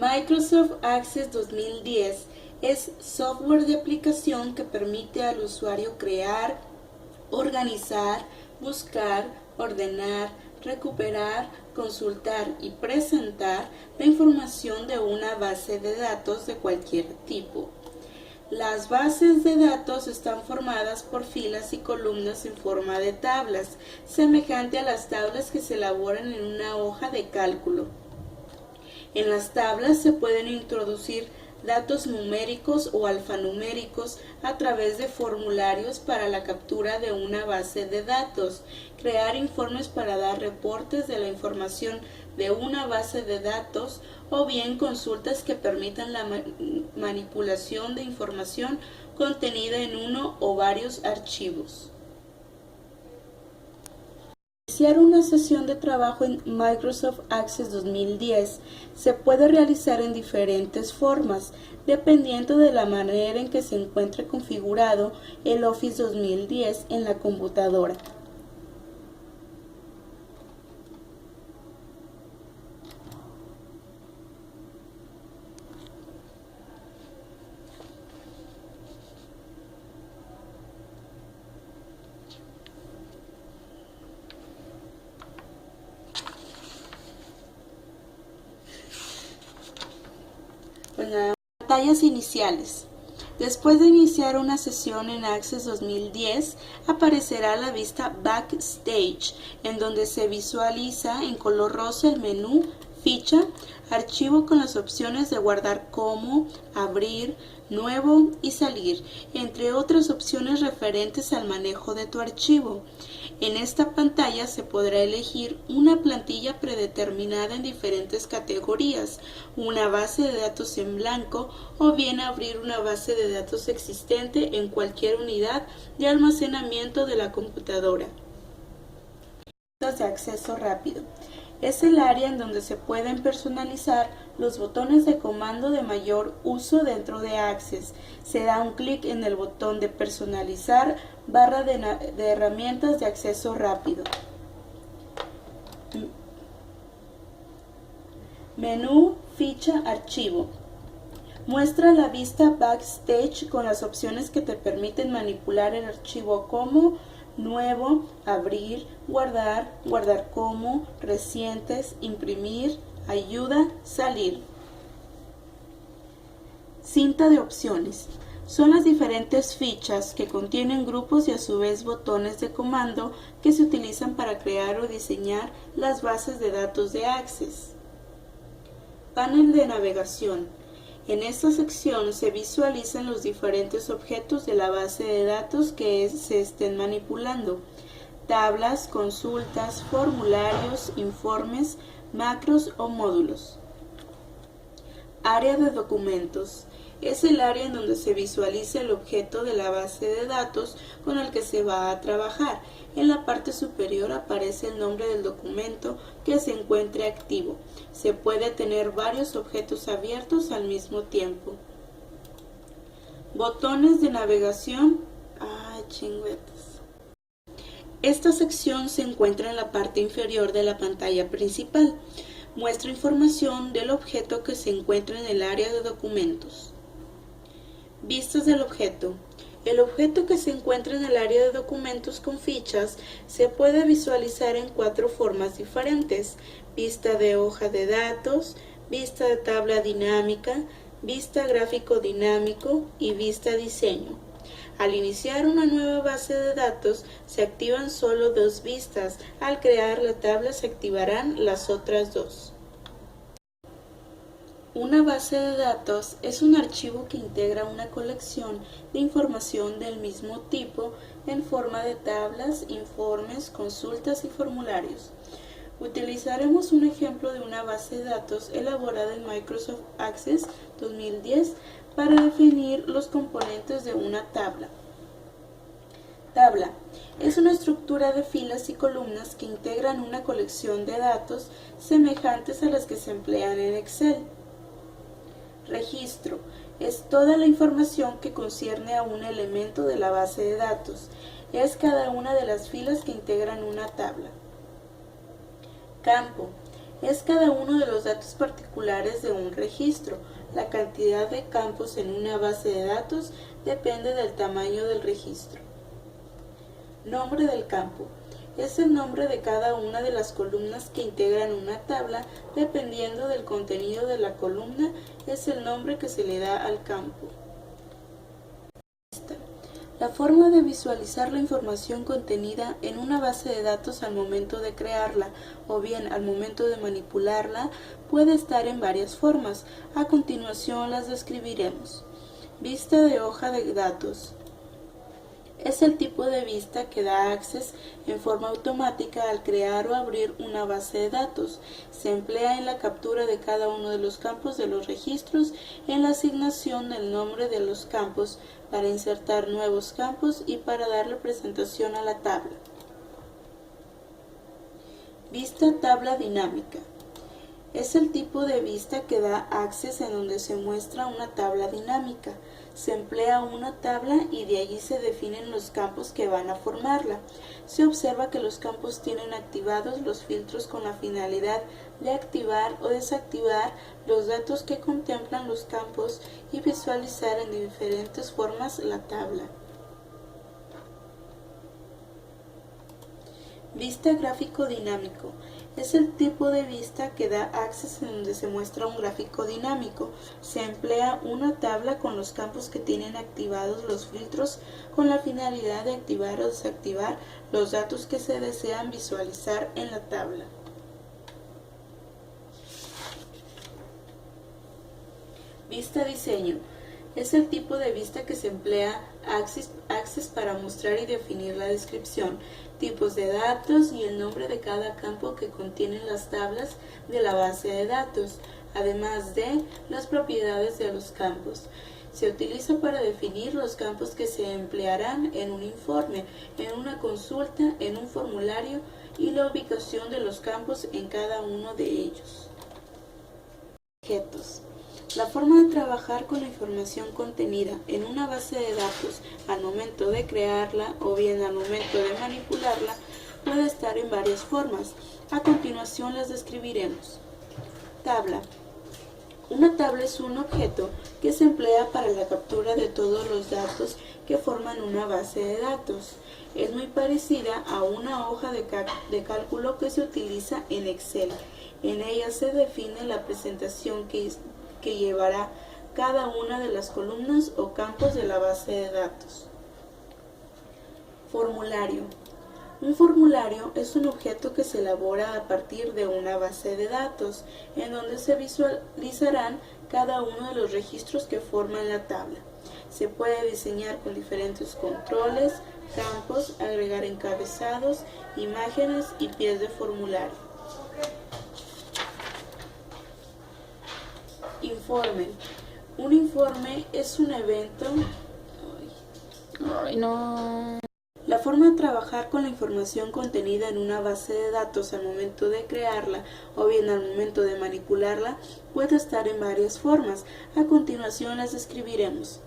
Microsoft Access 2010 es software de aplicación que permite al usuario crear, organizar, buscar, ordenar, recuperar, consultar y presentar la información de una base de datos de cualquier tipo. Las bases de datos están formadas por filas y columnas en forma de tablas, semejante a las tablas que se elaboran en una hoja de cálculo. En las tablas se pueden introducir datos numéricos o alfanuméricos a través de formularios para la captura de una base de datos, crear informes para dar reportes de la información de una base de datos o bien consultas que permitan la manipulación de información contenida en uno o varios archivos. Iniciar una sesión de trabajo en Microsoft Access 2010 se puede realizar en diferentes formas, dependiendo de la manera en que se encuentre configurado el Office 2010 en la computadora. Pantallas iniciales. Después de iniciar una sesión en Access 2010, aparecerá la vista Backstage, en donde se visualiza en color rosa el menú Ficha, Archivo con las opciones de guardar como, abrir, nuevo y salir, entre otras opciones referentes al manejo de tu archivo. En esta pantalla se podrá elegir una plantilla predeterminada en diferentes categorías, una base de datos en blanco o bien abrir una base de datos existente en cualquier unidad de almacenamiento de la computadora. De acceso rápido. Es el área en donde se pueden personalizar los botones de comando de mayor uso dentro de Access. Se da un clic en el botón de personalizar barra de herramientas de acceso rápido. Menú, ficha, archivo. Muestra la vista Backstage con las opciones que te permiten manipular el archivo como nuevo, abrir, guardar, guardar como, recientes, imprimir, ayuda, salir. Cinta de opciones. Son las diferentes fichas que contienen grupos y a su vez botones de comando que se utilizan para crear o diseñar las bases de datos de Access. Panel de navegación. En esta sección se visualizan los diferentes objetos de la base de datos que se estén manipulando: tablas, consultas, formularios, informes, macros o módulos. Área de documentos. Es el área en donde se visualiza el objeto de la base de datos con el que se va a trabajar. En la parte superior aparece el nombre del documento que se encuentre activo. Se puede tener varios objetos abiertos al mismo tiempo. Botones de navegación. Esta sección se encuentra en la parte inferior de la pantalla principal. Muestra información del objeto que se encuentra en el área de documentos. Vistas del objeto. El objeto que se encuentra en el área de documentos con fichas se puede visualizar en 4 formas diferentes: vista de hoja de datos, vista de tabla dinámica, vista gráfico dinámico y vista diseño. Al iniciar una nueva base de datos se activan solo 2 vistas. Al crear la tabla se activarán las otras 2. Una base de datos es un archivo que integra una colección de información del mismo tipo en forma de tablas, informes, consultas y formularios. Utilizaremos un ejemplo de una base de datos elaborada en Microsoft Access 2010 para definir los componentes de una tabla. Tabla es una estructura de filas y columnas que integran una colección de datos semejantes a las que se emplean en Excel. Registro es toda la información que concierne a un elemento de la base de datos. Es cada una de las filas que integran una tabla. Campo es cada uno de los datos particulares de un registro. La cantidad de campos en una base de datos depende del tamaño del registro. Nombre del campo. Es el nombre de cada una de las columnas que integran una tabla. Dependiendo del contenido de la columna, es el nombre que se le da al campo. La forma de visualizar la información contenida en una base de datos al momento de crearla o bien al momento de manipularla puede estar en varias formas. A continuación las describiremos. Vista de hoja de datos. Es el tipo de vista que da acceso en forma automática al crear o abrir una base de datos. Se emplea en la captura de cada uno de los campos de los registros, en la asignación del nombre de los campos, para insertar nuevos campos y para darle presentación a la tabla. Vista tabla dinámica. Es el tipo de vista que da acceso en donde se muestra una tabla dinámica. Se emplea una tabla y de allí se definen los campos que van a formarla. Se observa que los campos tienen activados los filtros con la finalidad de activar o desactivar los datos que contemplan los campos y visualizar en diferentes formas la tabla. Vista gráfico dinámico. Es el tipo de vista que da acceso en donde se muestra un gráfico dinámico. Se emplea una tabla con los campos que tienen activados los filtros con la finalidad de activar o desactivar los datos que se desean visualizar en la tabla. Vista diseño. Es el tipo de vista que se emplea Access para mostrar y definir la descripción, tipos de datos y el nombre de cada campo que contienen las tablas de la base de datos, además de las propiedades de los campos. Se utiliza para definir los campos que se emplearán en un informe, en una consulta, en un formulario y la ubicación de los campos en cada uno de ellos. Objetos. La forma de trabajar con la información contenida en una base de datos al momento de crearla o bien al momento de manipularla puede estar en varias formas. A continuación las describiremos. Tabla. Una tabla es un objeto que se emplea para la captura de todos los datos que forman una base de datos. Es muy parecida a una hoja de cálculo que se utiliza en Excel. En ella se define la presentación que llevará cada una de las columnas o campos de la base de datos. Formulario. Un formulario es un objeto que se elabora a partir de una base de datos, en donde se visualizarán cada uno de los registros que forman la tabla. Se puede diseñar con diferentes controles, campos, agregar encabezados, imágenes y pies de formulario. Informe. Un informe es un evento. La forma de trabajar con la información contenida en una base de datos al momento de crearla o bien al momento de manipularla puede estar en varias formas. A continuación las describiremos.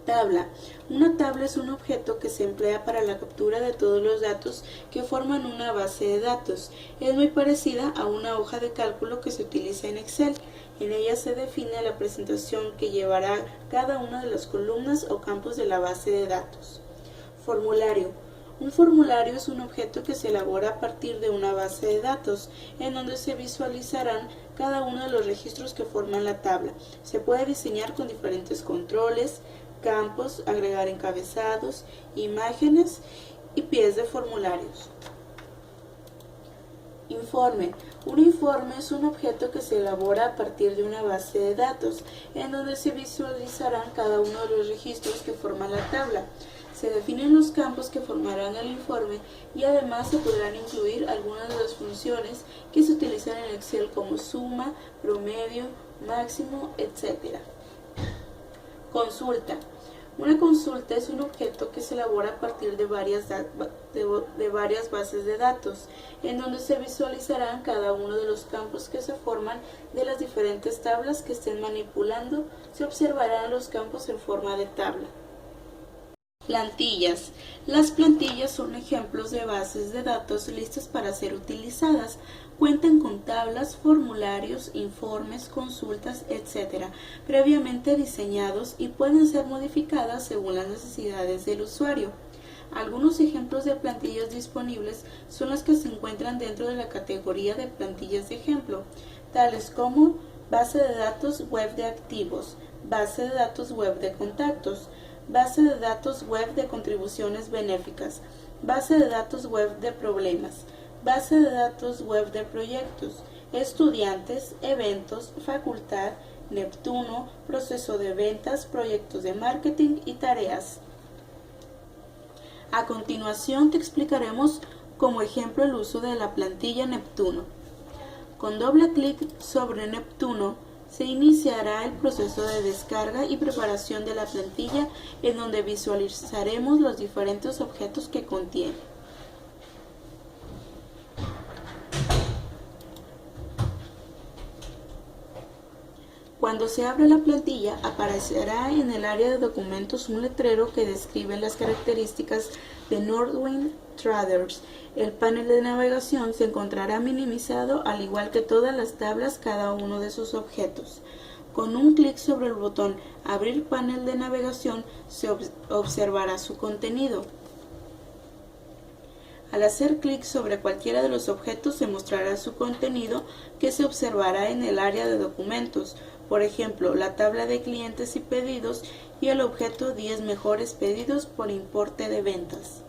Tabla. Una tabla es un objeto que se emplea para la captura de todos los datos que forman una base de datos. Es muy parecida a una hoja de cálculo que se utiliza en Excel. En ella se define la presentación que llevará cada una de las columnas o campos de la base de datos. Formulario. Un formulario es un objeto que se elabora a partir de una base de datos, en donde se visualizarán cada uno de los registros que forman la tabla. Se puede diseñar con diferentes controles, campos, agregar encabezados, imágenes y pies de formularios. Informe. Un informe es un objeto que se elabora a partir de una base de datos, en donde se visualizarán cada uno de los registros que forman la tabla. Se definen los campos que formarán el informe y además se podrán incluir algunas de las funciones que se utilizan en Excel como suma, promedio, máximo, etc. Consulta. Una consulta es un objeto que se elabora a partir de varias bases de datos, en donde se visualizarán cada uno de los campos que se forman de las diferentes tablas que estén manipulando. Se observarán los campos en forma de tabla. Plantillas. Las plantillas son ejemplos de bases de datos listas para ser utilizadas. cuentan con tablas, formularios, informes, consultas, etc., previamente diseñados y pueden ser modificadas según las necesidades del usuario. Algunos ejemplos de plantillas disponibles son las que se encuentran dentro de la categoría de plantillas de ejemplo, tales como base de datos web de activos, base de datos web de contactos, base de datos web de contribuciones benéficas, base de datos web de problemas, base de datos web de proyectos, estudiantes, eventos, facultad, Neptuno, proceso de ventas, proyectos de marketing y tareas. A continuación te explicaremos como ejemplo el uso de la plantilla Neptuno. Con doble clic sobre Neptuno se iniciará el proceso de descarga y preparación de la plantilla en donde visualizaremos los diferentes objetos que contiene. Cuando se abra la plantilla, aparecerá en el área de documentos un letrero que describe las características de Nordwind Traders. El panel de navegación se encontrará minimizado, al igual que todas las tablas, cada uno de sus objetos. Con un clic sobre el botón Abrir panel de navegación, se observará su contenido. Al hacer clic sobre cualquiera de los objetos se mostrará su contenido, que se observará en el área de documentos, por ejemplo, la tabla de clientes y pedidos y el objeto 10 mejores pedidos por importe de ventas.